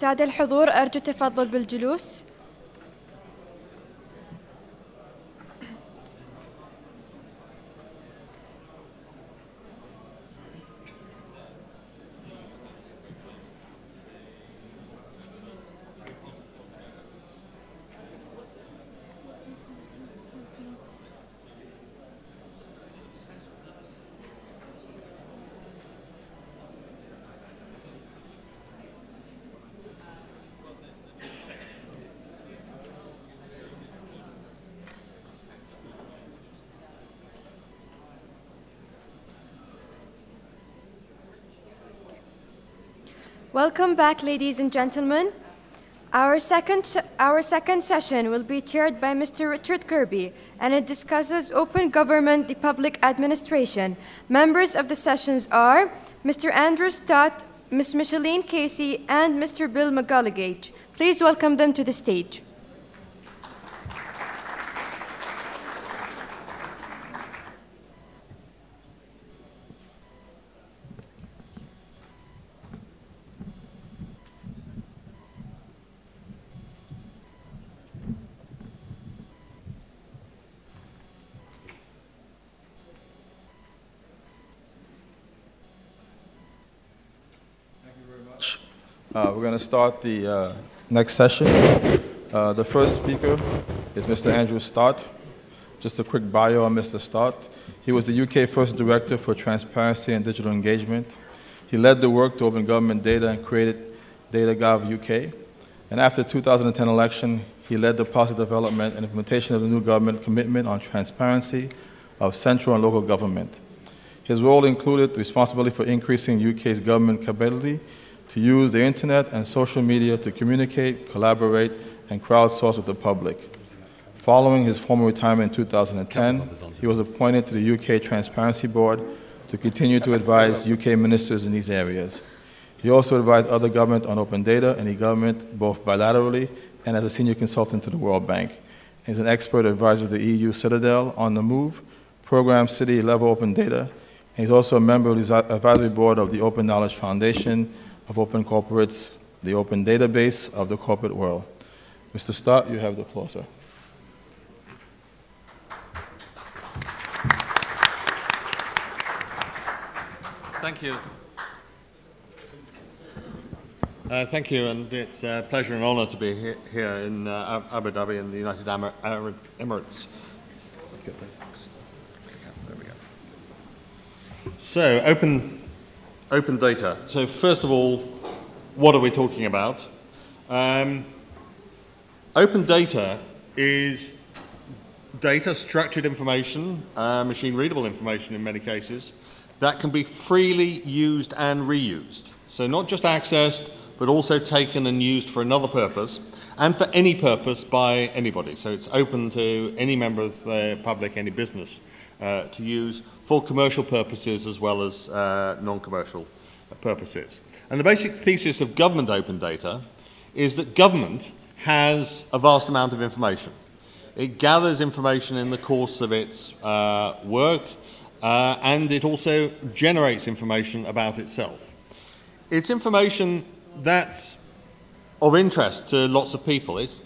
السادة الحضور أرجو التفضل بالجلوس. Welcome back, ladies and gentlemen. Our second session will be chaired by Mr. Richard Kirby, and it discusses open government, the public administration. Members of the sessions are Mr. Andrew Stott, Ms. Micheline Casey, and Mr. Bill McGulligage. Please welcome them to the stage. We're going to start the next session. The first speaker is Mr. Andrew Stott. Just a quick bio on Mr. Stott. He was the UK First Director for Transparency and Digital Engagement. He led the work to open government data and created DataGov UK. And after the 2010 election, he led the policy development and implementation of the new government commitment on transparency of central and local government. His role included responsibility for increasing UK's government capability to use the internet and social media to communicate, collaborate, and crowdsource with the public. Following his formal retirement in 2010, he was appointed to the UK Transparency Board to continue to advise UK ministers in these areas. He also advised other government on open data and e-government, both bilaterally and as a senior consultant to the World Bank. He's an expert advisor to the EU Citadel on the Move, Program City Level Open Data, and he's also a member of the advisory board of the Open Knowledge Foundation, of Open Corporates, the open database of the corporate world. Mr. Stott, you have the floor, sir. Thank you. Thank you, and it's a pleasure and honor to be here in Abu Dhabi in the United Arab Emirates. There we go. So, open data. So first of all, what are we talking about? Open data is data, structured information, machine-readable information in many cases, that can be freely used and reused. So not just accessed, but also taken and used for another purpose, and for any purpose by anybody. So it's open to any member of the public, any business, to use for commercial purposes as well as non-commercial purposes. And the basic thesis of government open data is that government has a vast amount of information. It gathers information in the course of its work, and it also generates information about itself. It's information that's of interest to lots of people. It's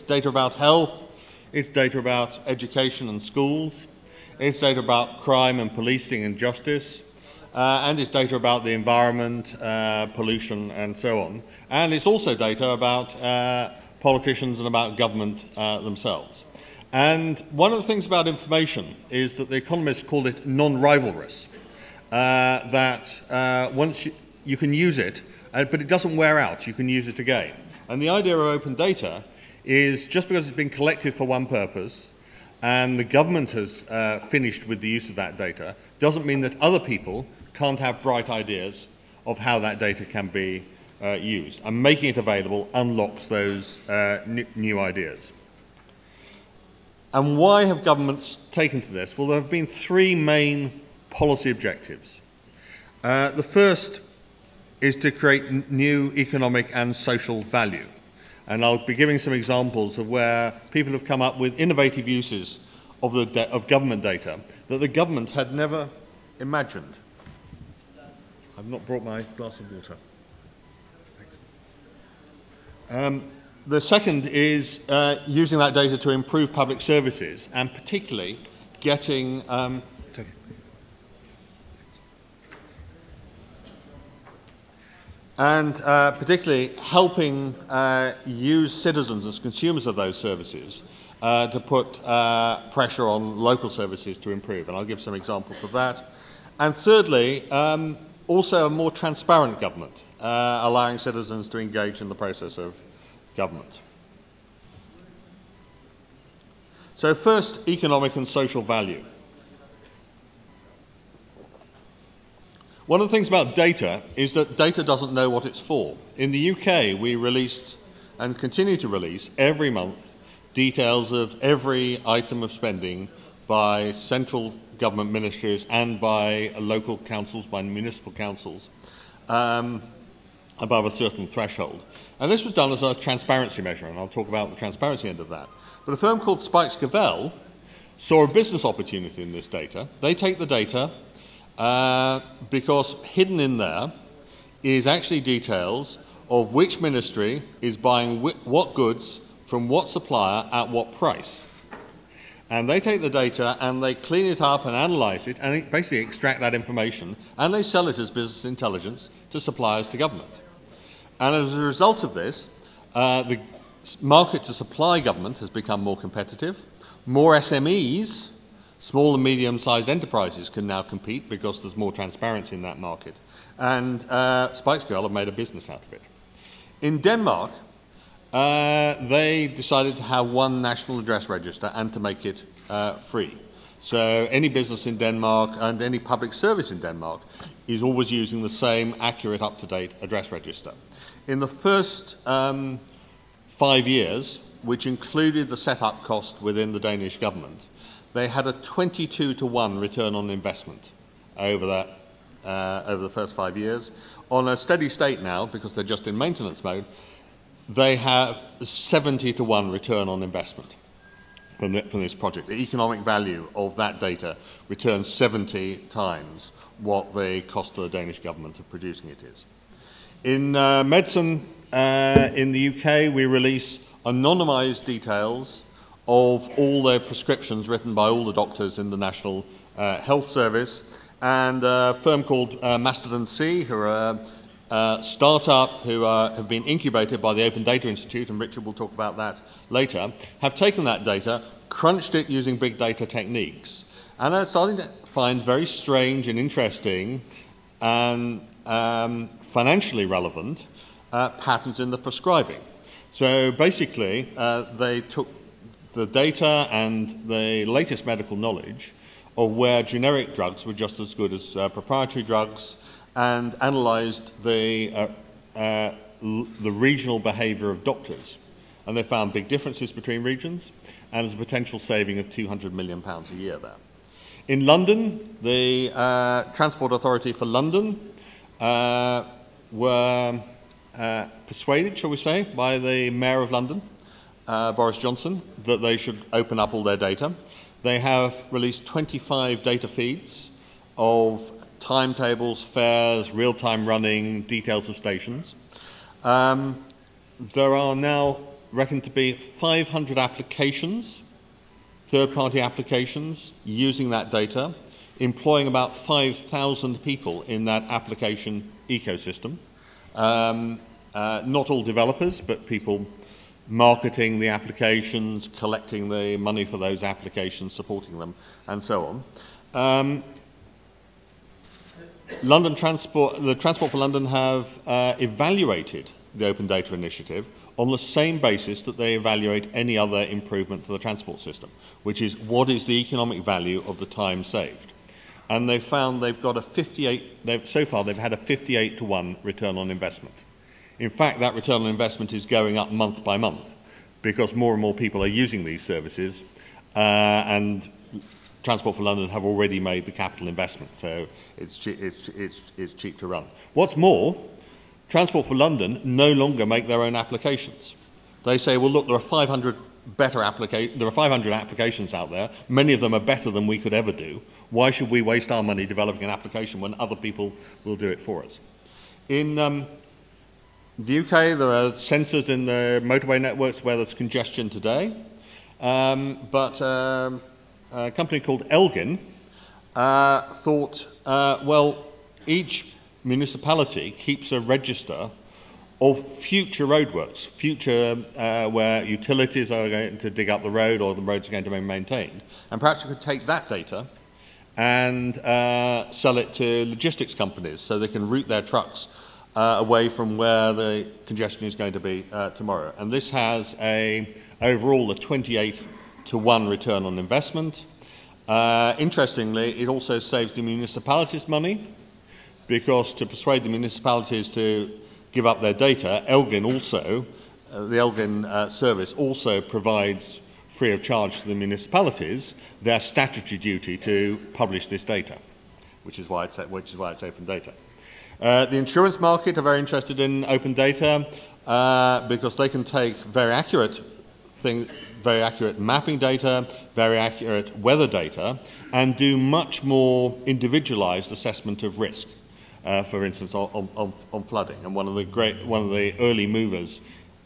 data about health, it's data about education and schools, it's data about crime and policing and justice, and it's data about the environment, pollution, and so on. And it's also data about politicians and about government themselves. And one of the things about information is that the economists called it non-rivalrous, that once you can use it, but it doesn't wear out, you can use it again. And the idea of open data is just because it's been collected for one purpose and the government has finished with the use of that data, doesn't mean that other people can't have bright ideas of how that data can be used. And making it available unlocks those new ideas. And why have governments taken to this? Well, there have been three main policy objectives. The first is to create new economic and social value. And I'll be giving some examples of where people have come up with innovative uses of government data that the government had never imagined. I've not brought my glass of water. Thanks. The second is using that data to improve public services, and particularly getting particularly helping use citizens as consumers of those services to put pressure on local services to improve. And I'll give some examples of that. And thirdly, also a more transparent government, allowing citizens to engage in the process of government. So first, economic and social value. One of the things about data is that data doesn't know what it's for. In the UK, we released and continue to release every month details of every item of spending by central government ministries and by local councils, by municipal councils, above a certain threshold. And this was done as a transparency measure, and I'll talk about the transparency end of that. But a firm called Spikes Cavell saw a business opportunity in this data. They take the data because hidden in there is actually details of which ministry is buying what goods from what supplier at what price. And they take the data and they clean it up and analyze it and basically extract that information, and they sell it as business intelligence to suppliers to government. And as a result of this, the market to supply government has become more competitive. More SMEs, small and medium-sized enterprises, can now compete because there's more transparency in that market. And Spikes Cavell have made a business out of it. In Denmark, they decided to have one national address register and to make it free. So any business in Denmark and any public service in Denmark is always using the same accurate, up-to-date address register. In the first 5 years, which included the setup cost within the Danish government, they had a 22-to-1 return on investment over the first 5 years. On a steady state now, because they're just in maintenance mode, they have 70-to-1 return on investment from this project. The economic value of that data returns 70 times what the cost to the Danish government of producing it is. In medicine in the UK, we release anonymised details of all the prescriptions written by all the doctors in the National Health Service, and a firm called Mastodon C, who are a startup who have been incubated by the Open Data Institute, and Richard will talk about that later, have taken that data, crunched it using big data techniques, and are starting to find very strange and interesting and financially relevant patterns in the prescribing. So basically, they took the data and the latest medical knowledge of where generic drugs were just as good as proprietary drugs, and analysed the regional behaviour of doctors. And they found big differences between regions, and there's a potential saving of £200 million a year there. In London, the Transport Authority for London were persuaded, shall we say, by the Mayor of London, Boris Johnson, that they should open up all their data. They have released 25 data feeds of timetables, fares, real-time running, details of stations. There are now reckoned to be 500 applications, third-party applications, using that data, employing about 5,000 people in that application ecosystem. Not all developers, but people marketing the applications, collecting the money for those applications, supporting them, and so on. The Transport for London have evaluated the Open Data Initiative on the same basis that they evaluate any other improvement to the transport system, which is what is the economic value of the time saved. And they found they've got so far they've had a 58-to-1 return on investment. In fact, that return on investment is going up month by month because more and more people are using these services, and Transport for London have already made the capital investment, so it's cheap to run. What's more, Transport for London no longer make their own applications. They say, well, look, there are 500 applications out there. Many of them are better than we could ever do. Why should we waste our money developing an application when other people will do it for us? In the UK, there are sensors in the motorway networks where there's congestion today, but a company called Elgin thought, well, each municipality keeps a register of future roadworks, future where utilities are going to dig up the road or the roads are going to be maintained. And perhaps you could take that data and sell it to logistics companies so they can route their trucks away from where the congestion is going to be tomorrow. And this has overall a 28-to-1 return on investment. Interestingly, it also saves the municipalities money, because to persuade the municipalities to give up their data, Elgin also, the Elgin service also provides free of charge to the municipalities their statutory duty to publish this data, which is why it's open data. The insurance market are very interested in open data because they can take very accurate mapping data, very accurate weather data, and do much more individualized assessment of risk. For instance, on flooding. And one of the early movers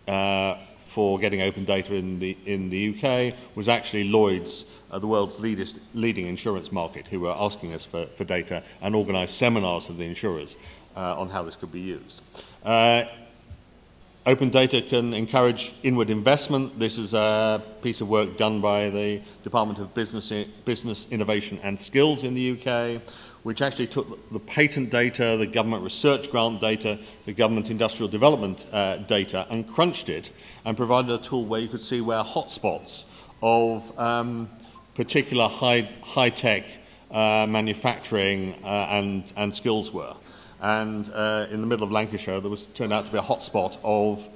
for getting open data in the UK was actually Lloyd's, the world's leading insurance market, who were asking us for data and organised seminars with the insurers on how this could be used. Open data can encourage inward investment. This is a piece of work done by the Department of Business Innovation and Skills in the UK, which actually took the patent data, the government research grant data, the government industrial development data, and crunched it and provided a tool where you could see where hotspots of particular high-tech manufacturing and skills were. And in the middle of Lancashire, there turned out to be a hotspot of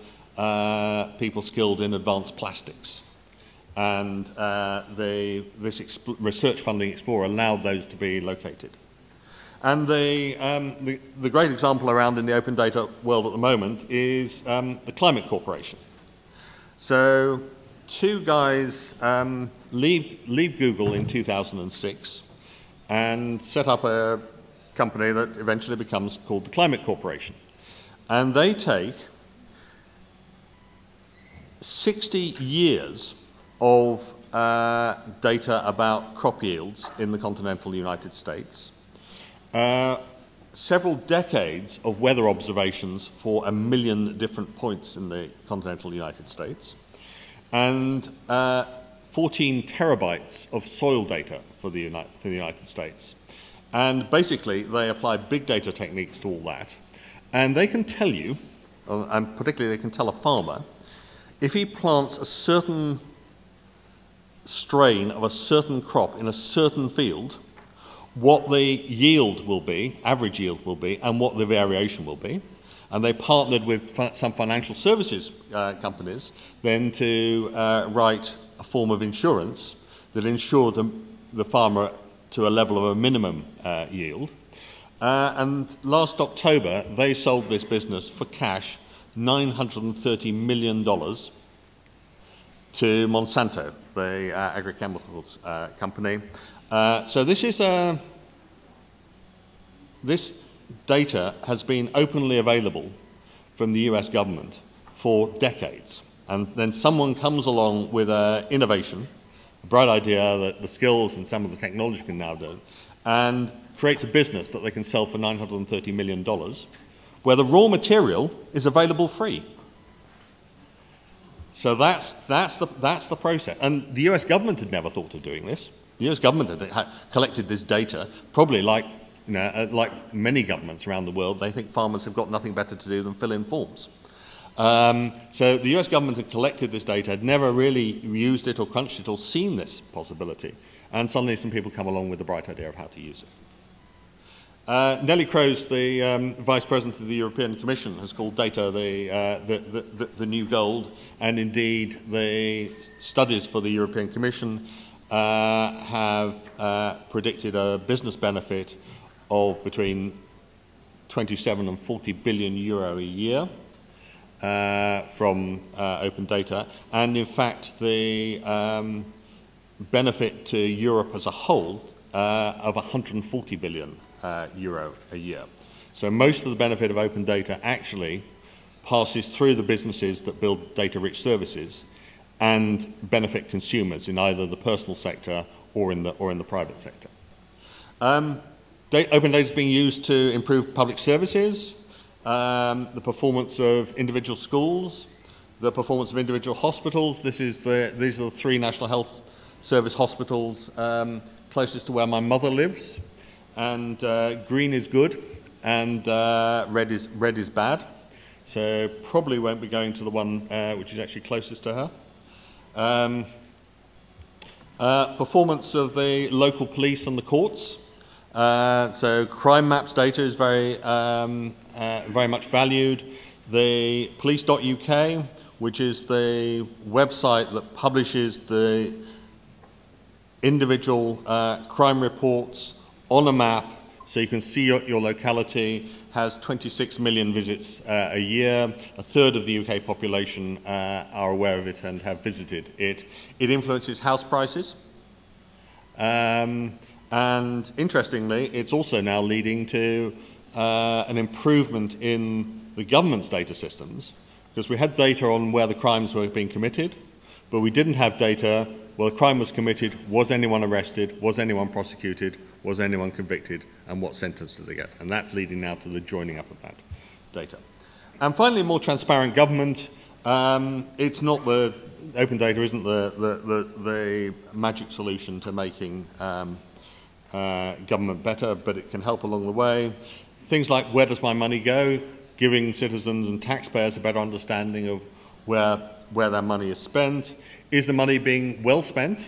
people skilled in advanced plastics. And this research funding Explorer allowed those to be located. And the great example around in the open data world at the moment is the Climate Corporation. So two guys leave Google in 2006 and set up a company that eventually becomes called the Climate Corporation. And they take 60 years of data about crop yields in the continental United States, several decades of weather observations for 1 million different points in the continental United States, and 14 terabytes of soil data for the United States. And basically, they apply big data techniques to all that, and they can tell you, and particularly they can tell a farmer, if he plants a certain strain of a certain crop in a certain field, what the yield will be, average yield will be, and what the variation will be. And they partnered with some financial services companies then to write a form of insurance that insured the farmer to a level of a minimum yield. And last October, they sold this business for cash, $930 million to Monsanto, the agrochemicals company. So this data has been openly available from the US government for decades. And then someone comes along with an innovation, a bright idea that the skills and some of the technology can now do, and creates a business that they can sell for $930 million, where the raw material is available free. So that's the process. And the US government had never thought of doing this. The US government had collected this data, probably like many governments around the world. They think farmers have got nothing better to do than fill in forms. So the US government had collected this data, had never really used it or crunched it or seen this possibility. And suddenly some people come along with the bright idea of how to use it. Nellie Kroes, the Vice President of the European Commission, has called data the new gold, and indeed the studies for the European Commission have predicted a business benefit of between 27 and 40 billion euro a year from open data, and in fact the benefit to Europe as a whole of 140 billion euro a year. So most of the benefit of open data actually passes through the businesses that build data-rich services and benefit consumers in either the personal sector or in the private sector. Open data is being used to improve public services, the performance of individual schools, the performance of individual hospitals. These are the 3 National Health Service hospitals closest to where my mother lives, and green is good and red is bad. So probably won't be going to the one which is actually closest to her. Performance of the local police and the courts. So crime maps data is very much valued. The police.uk, which is the website that publishes the individual crime reports on a map so you can see your locality, has 26 million visits a year. A third of the UK population are aware of it and have visited it. It influences house prices. And interestingly, it's also now leading to an improvement in the government's data systems, because we had data on where the crimes were being committed, but we didn't have data where the crime was committed, was anyone arrested, was anyone prosecuted, was anyone convicted, and what sentence did they get? And that's leading now to the joining up of that data. And finally, more transparent government. It's not the open data isn't the magic solution to making government better, but it can help along the way. Things like where does my money go, giving citizens and taxpayers a better understanding of where their money is spent. Is the money being well spent?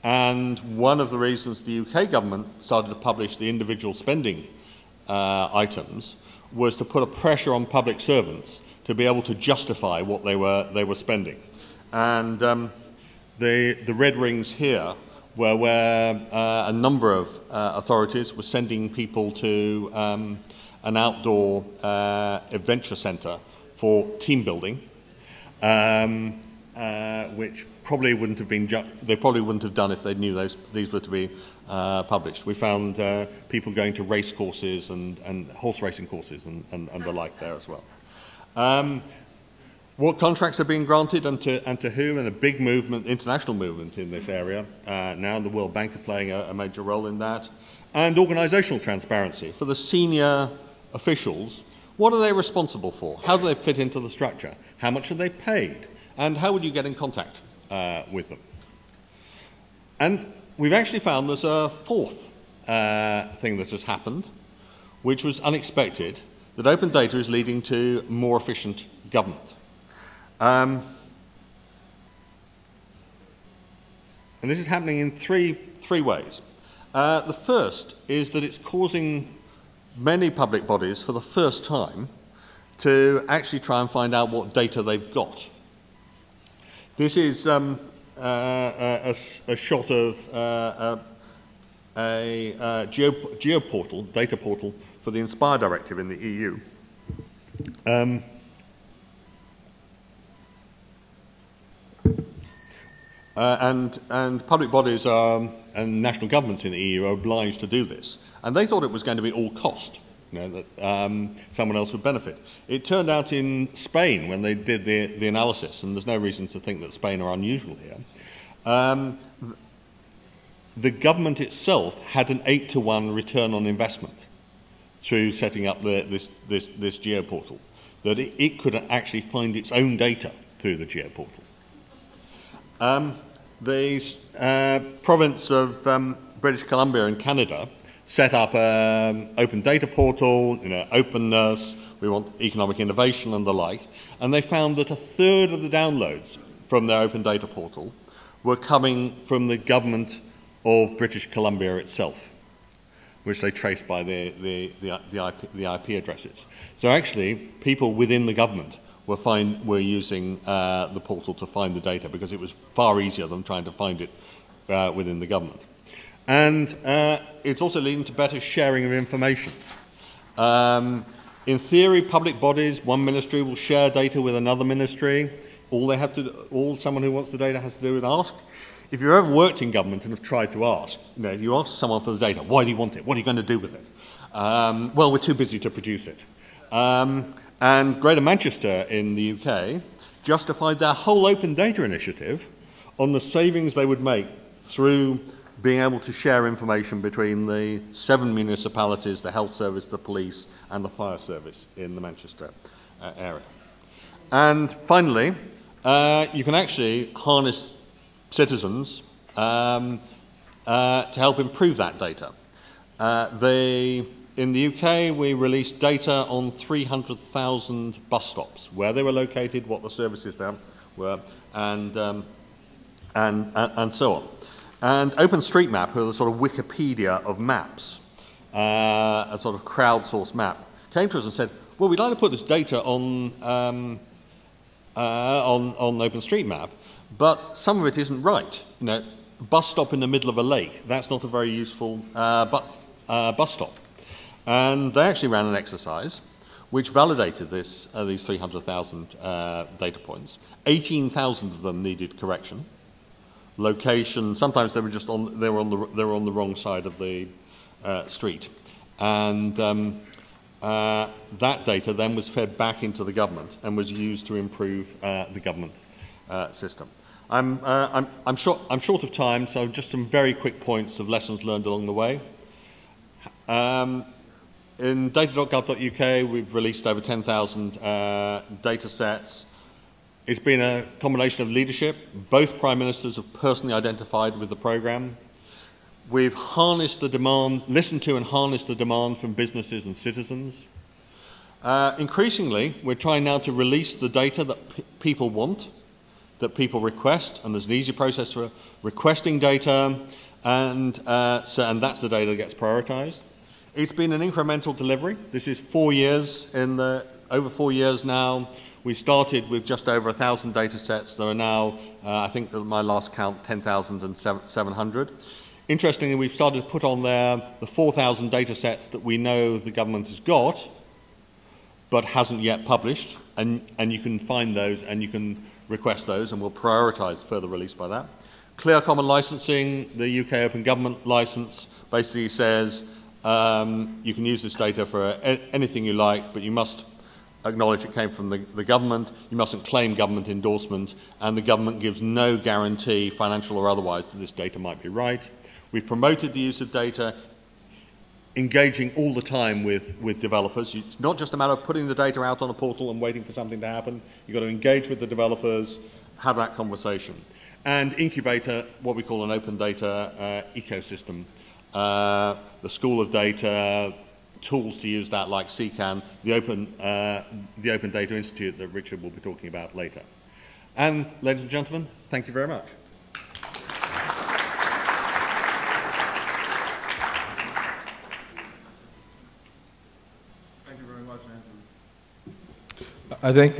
And one of the reasons the UK government started to publish the individual spending items was to put a pressure on public servants to be able to justify what they were spending. And the red rings here were where a number of authorities were sending people to an outdoor adventure centre for team building, which probably wouldn't have been they probably wouldn't have done if they knew these were to be published. We found people going to race courses and horse racing courses and the like there as well. What contracts are being granted and to whom, and a big movement, international movement in this area now, the World Bank are playing a major role in that. And organisational transparency. For the senior officials, what are they responsible for? How do they fit into the structure? How much are they paid? And how would you get in contact with them? And we've actually found there's a fourth thing that has happened, which was unexpected, that open data is leading to more efficient government. And this is happening in three ways. The first is that it's causing many public bodies for the first time to actually try and find out what data they've got. This is a shot of a geoportal, data portal for the Inspire Directive in the EU. And public bodies and national governments in the EU are obliged to do this. And they thought it was going to be all cost, that someone else would benefit. It turned out in Spain, when they did the analysis, and there's no reason to think that Spain are unusual here, the government itself had an 8-to-1 return on investment through setting up this geoportal, that it could actually find its own data through the geoportal. The province of British Columbia in Canada set up an open data portal, openness, we want economic innovation and the like, and they found that a third of the downloads from their open data portal were coming from the government of British Columbia itself, which they traced by the IP addresses. So actually, people within the government were using the portal to find the data because it was far easier than trying to find it within the government. And it's also leading to better sharing of information. In theory, public bodies, one ministry will share data with another ministry. All someone who wants the data has to do is ask. If you've ever worked in government and have tried to ask, you ask someone for the data, why do you want it? What are you going to do with it? Well, we're too busy to produce it. And Greater Manchester in the UK justified their whole open data initiative on the savings they would make through being able to share information between the 7 municipalities, the health service, the police, and the fire service in the Manchester area. And finally, you can actually harness citizens to help improve that data. In the UK, we released data on 300,000 bus stops, where they were located, what the services there were, and so on. And OpenStreetMap, who are the sort of Wikipedia of maps, a sort of crowdsourced map, came to us and said, well, we'd like to put this data on OpenStreetMap, but some of it isn't right. You know, bus stop in the middle of a lake, that's not a very useful bus stop. And they actually ran an exercise which validated these 300,000 data points. 18,000 of them needed correction. Location, sometimes they were just on the wrong side of the street, and that data then was fed back into the government and was used to improve the government system. I'm short of time, so just some very quick points of lessons learned along the way. In data.gov.uk, we've released over 10,000 data sets. It's been a combination of leadership. Both Prime Ministers have personally identified with the programme. We've harnessed the demand, listened to and harnessed the demand from businesses and citizens. Increasingly, we're trying now to release the data that people want, that people request, and there's an easy process for requesting data, and that's the data that gets prioritised. It's been an incremental delivery. This is 4 years, over 4 years now. We started with just over 1,000 data sets. There are now, I think at my last count, 10,700. Interestingly, we've started to put on there the 4,000 data sets that we know the government has got, but hasn't yet published, and you can find those and you can request those, and we'll prioritise further release by that. Clear Common Licensing, the UK Open Government Licence, basically says you can use this data for anything you like, but you must acknowledge it came from the government, you mustn't claim government endorsement, and the government gives no guarantee, financial or otherwise, that this data might be right. We've promoted the use of data, engaging all the time with developers. It's not just a matter of putting the data out on a portal and waiting for something to happen. You've got to engage with the developers, have that conversation. And Incubator, what we call an open data ecosystem. The School of Data, tools to use that like CCAN, the Open Data Institute that Richard will be talking about later. And ladies and gentlemen, thank you very much. I think